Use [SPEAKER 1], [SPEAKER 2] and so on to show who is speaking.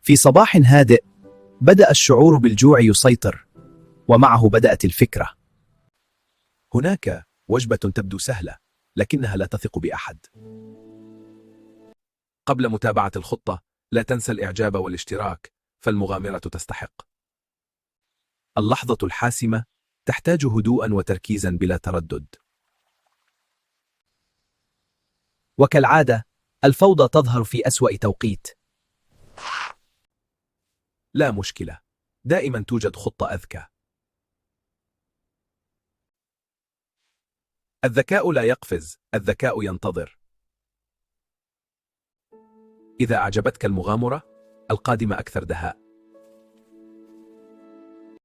[SPEAKER 1] في صباح هادئ بدأ الشعور بالجوع يسيطر، ومعه بدأت الفكرة.
[SPEAKER 2] هناك وجبة تبدو سهلة، لكنها لا تثق بأحد. قبل متابعة الخطة، لا تنسى الإعجاب والاشتراك، فالمغامرة تستحق. اللحظة الحاسمة تحتاج هدوءا وتركيزا بلا تردد.
[SPEAKER 1] وكالعادة الفوضى تظهر في أسوأ توقيت.
[SPEAKER 2] لا مشكلة، دائما توجد خطة أذكى. الذكاء لا يقفز، الذكاء ينتظر. إذا أعجبتك المغامرة، القادمة أكثر دهاء.